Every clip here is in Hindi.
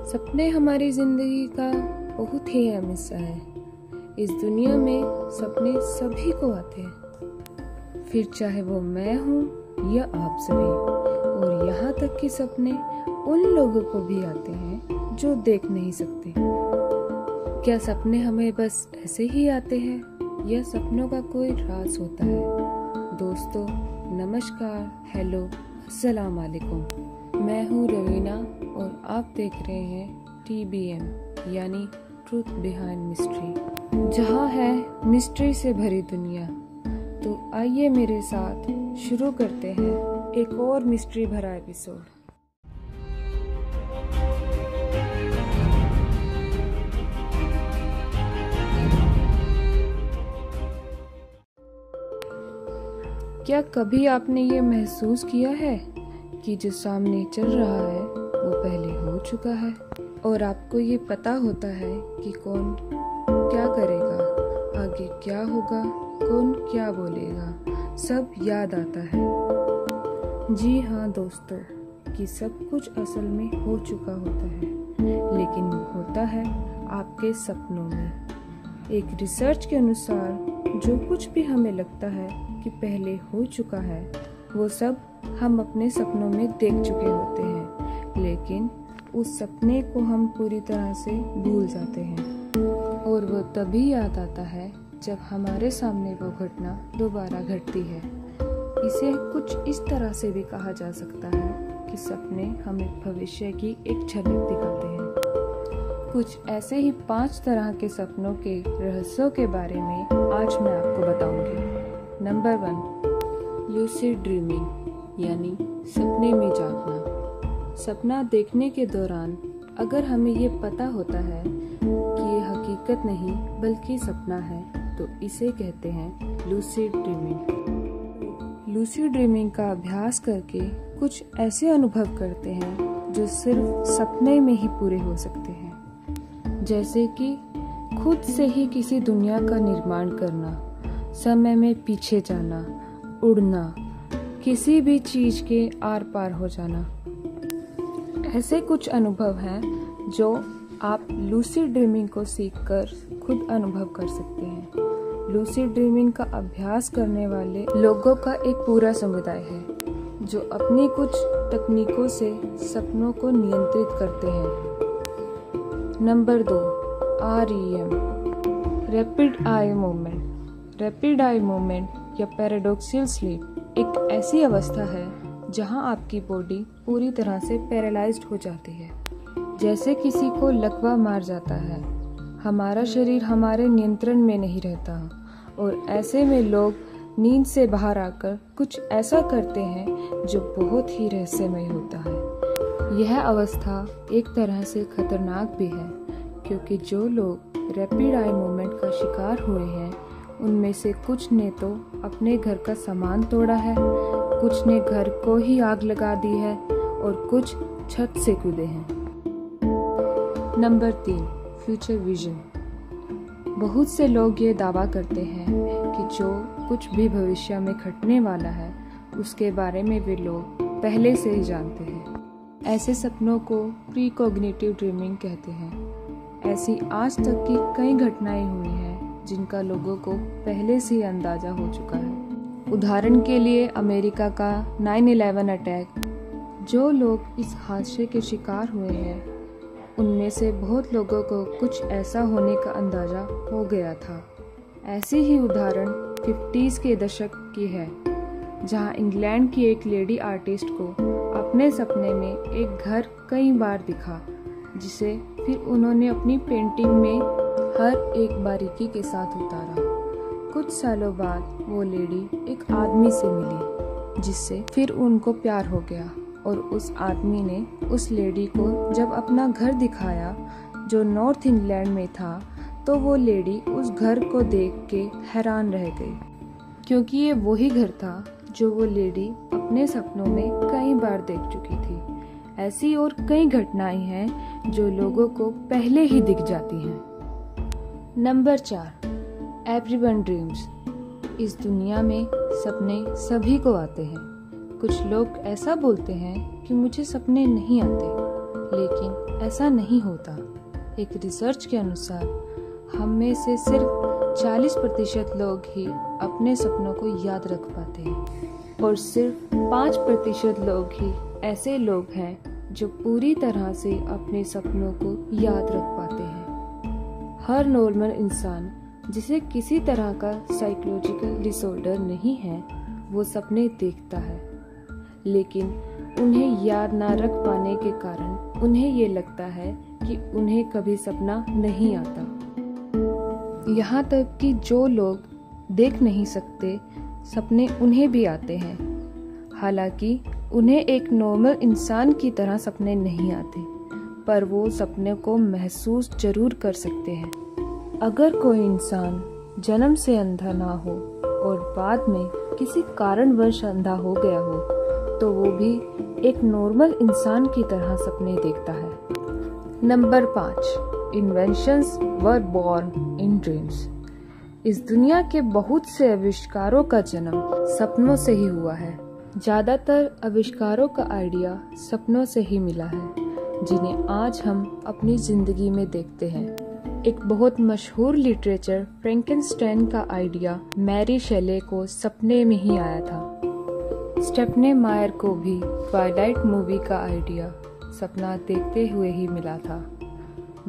सपने हमारी जिंदगी का बहुत ही अहम हिस्सा है। इस दुनिया में सपने सभी को आते हैं, फिर चाहे वो मैं हूँ या आप सभी। और यहाँ तक कि सपने उन लोगों को भी आते हैं जो देख नहीं सकते। क्या सपने हमें बस ऐसे ही आते हैं या सपनों का कोई राज होता है? दोस्तों नमस्कार, हेलो, अस्सलाम वालेकुम। मैं हूँ रवीना और आप देख रहे हैं TBM यानी ट्रूथ बिहाइंड मिस्ट्री, जहाँ है मिस्ट्री से भरी दुनिया। तो आइए मेरे साथ शुरू करते हैं एक और मिस्ट्री भरा एपिसोड। क्या कभी आपने ये महसूस किया है कि जो सामने चल रहा है वो पहले हो चुका है और आपको ये पता होता है कि कौन क्या करेगा, आगे क्या होगा, कौन क्या बोलेगा, सब याद आता है। जी हाँ दोस्तों, कि सब कुछ असल में हो चुका होता है, लेकिन वो होता है आपके सपनों में। एक रिसर्च के अनुसार जो कुछ भी हमें लगता है कि पहले हो चुका है, वो सब हम अपने सपनों में देख चुके होते हैं, लेकिन उस सपने को हम पूरी तरह से भूल जाते हैं और वो तभी याद आता है जब हमारे सामने वो घटना दोबारा घटती है। इसे कुछ इस तरह से भी कहा जा सकता है कि सपने हमें भविष्य की एक झलक दिखाते हैं। कुछ ऐसे ही 5 तरह के सपनों के रहस्यों के बारे में आज मैं आपको बताऊंगी। नंबर 1, लूसिड ड्रीमिंग यानी सपने में जागना। सपना देखने के दौरान अगर हमें ये पता होता है कि ये हकीकत नहीं बल्कि सपना है, तो इसे कहते हैं लूसिड ड्रीमिंग। लूसिड ड्रीमिंग का अभ्यास करके कुछ ऐसे अनुभव करते हैं जो सिर्फ सपने में ही पूरे हो सकते हैं, जैसे कि खुद से ही किसी दुनिया का निर्माण करना, समय में पीछे जाना, उड़ना, किसी भी चीज के आर पार हो जाना। ऐसे कुछ अनुभव हैं जो आप लूसिड ड्रीमिंग को सीखकर खुद अनुभव कर सकते हैं। लूसिड ड्रीमिंग का अभ्यास करने वाले लोगों का एक पूरा समुदाय है जो अपनी कुछ तकनीकों से सपनों को नियंत्रित करते हैं। Number 2, REM rapid eye movement. Rapid eye movement या पैराडॉक्सियल स्लीप एक ऐसी अवस्था है जहां आपकी बॉडी पूरी तरह से पैरालाइज्ड हो जाती है, जैसे किसी को लकवा मार जाता है। हमारा शरीर हमारे नियंत्रण में नहीं रहता और ऐसे में लोग नींद से बाहर आकर कुछ ऐसा करते हैं जो बहुत ही रहस्यमय होता है। यह अवस्था एक तरह से खतरनाक भी है, क्योंकि जो लोग रैपिड आई मूवमेंट का शिकार हुए हैं उनमें से कुछ ने तो अपने घर का सामान तोड़ा है, कुछ ने घर को ही आग लगा दी है और कुछ छत से कूदे हैं। Number 3, future vision. बहुत से लोग ये दावा करते हैं कि जो कुछ भी भविष्य में घटने वाला है उसके बारे में वे लोग पहले से ही जानते हैं। ऐसे सपनों को प्री कॉग्निटिव ड्रीमिंग कहते हैं। ऐसी आज तक की कई घटनाएं हुई हैं जिनका लोगों को पहले से ही अंदाजा हो चुका है। उदाहरण के लिए अमेरिका का 9/11 अटैक। जो लोग इस हादसे के शिकार हुए हैं उनमें से बहुत लोगों को कुछ ऐसा होने का अंदाजा हो गया था। ऐसी ही उदाहरण 50s के दशक की है, जहां इंग्लैंड की एक लेडी आर्टिस्ट को अपने सपने में एक घर कई बार दिखा, जिसे फिर उन्होंने अपनी पेंटिंग में हर एक बारीकी के साथ उतारा। कुछ सालों बाद वो लेडी एक आदमी से मिली, जिससे फिर उनको प्यार हो गया और उस आदमी ने उस लेडी को जब अपना घर दिखाया जो नॉर्थ इंग्लैंड में था, तो वो लेडी उस घर को देख के हैरान रह गई, क्योंकि ये वही घर था जो वो लेडी अपने सपनों में कई बार देख चुकी थी। ऐसी और कई घटनाएं हैं जो लोगों को पहले ही दिख जाती हैं। Number 4, everyone dreams. इस दुनिया में सपने सभी को आते हैं। कुछ लोग ऐसा बोलते हैं कि मुझे सपने नहीं आते, लेकिन ऐसा नहीं होता। एक रिसर्च के अनुसार हम में से सिर्फ 40% लोग ही अपने सपनों को याद रख पाते हैं और सिर्फ 5% लोग ही ऐसे लोग हैं जो पूरी तरह से अपने सपनों को याद रख पाते हैं। हर नॉर्मल इंसान जिसे किसी तरह का साइकोलॉजिकल डिसऑर्डर नहीं है वो सपने देखता है, लेकिन उन्हें याद ना रख पाने के कारण उन्हें ये लगता है कि उन्हें कभी सपना नहीं आता। यहाँ तक कि जो लोग देख नहीं सकते सपने उन्हें भी आते हैं, हालांकि उन्हें एक नॉर्मल इंसान की तरह सपने नहीं आते, पर वो सपने को महसूस जरूर कर सकते हैं। अगर कोई इंसान जन्म से अंधा ना हो और बाद में किसी कारणवश अंधा हो गया हो तो वो भी एक नॉर्मल इंसान की तरह सपने देखता है। Number 5, inventions were born in dreams. इस दुनिया के बहुत से आविष्कारों का जन्म सपनों से ही हुआ है। ज्यादातर आविष्कारों का आइडिया सपनों से ही मिला है, जिन्हें आज हम अपनी जिंदगी में देखते हैं। एक बहुत मशहूर लिटरेचर फ्रैंकेनस्टाइन का आइडिया मैरी शेले को सपने में ही आया था। स्टेफने मायर को भी ट्वाइलाइट मूवी का आइडिया सपना देखते हुए ही मिला था।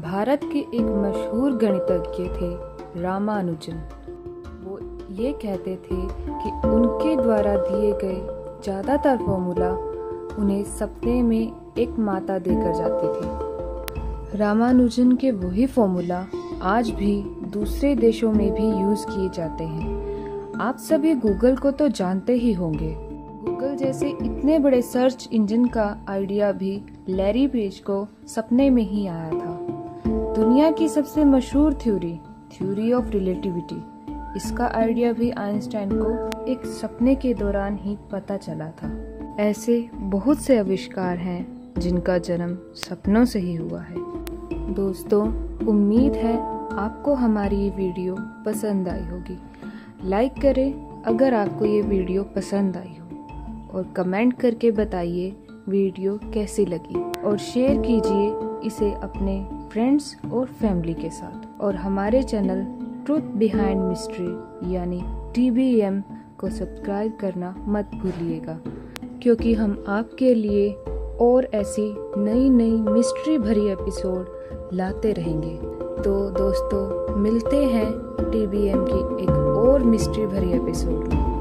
भारत के एक मशहूर गणितज्ञ थे रामानुजन। वो ये कहते थे कि उनके द्वारा दिए गए ज्यादातर फॉर्मूला उन्हें सपने में एक माता देकर जाती थी। रामानुजन के वही फॉर्मूला आज भी दूसरे देशों में भी यूज किए जाते हैं। आप सभी गूगल को तो जानते ही होंगे। गूगल जैसे इतने बड़े सर्च इंजन का आइडिया भी लैरी पेज को सपने में ही आया था। दुनिया की सबसे मशहूर थ्योरी ऑफ रिलेटिविटी, इसका आइडिया भी आइंस्टाइन को एक सपने के दौरान ही पता चला था। ऐसे बहुत से आविष्कार हैं जिनका जन्म सपनों से ही हुआ है। दोस्तों, उम्मीद है आपको हमारी ये वीडियो पसंद आई होगी। लाइक करें अगर आपको ये वीडियो पसंद आई हो और कमेंट करके बताइए वीडियो कैसी लगी और शेयर कीजिए इसे अपने फ्रेंड्स और फैमिली के साथ। और हमारे चैनल ट्रूथ बिहाइंड मिस्ट्री यानी TBM को सब्सक्राइब करना मत भूलिएगा, क्योंकि हम आपके लिए और ऐसी नई मिस्ट्री भरी एपिसोड लाते रहेंगे। तो दोस्तों, मिलते हैं TBM की एक और मिस्ट्री भरी एपिसोड में।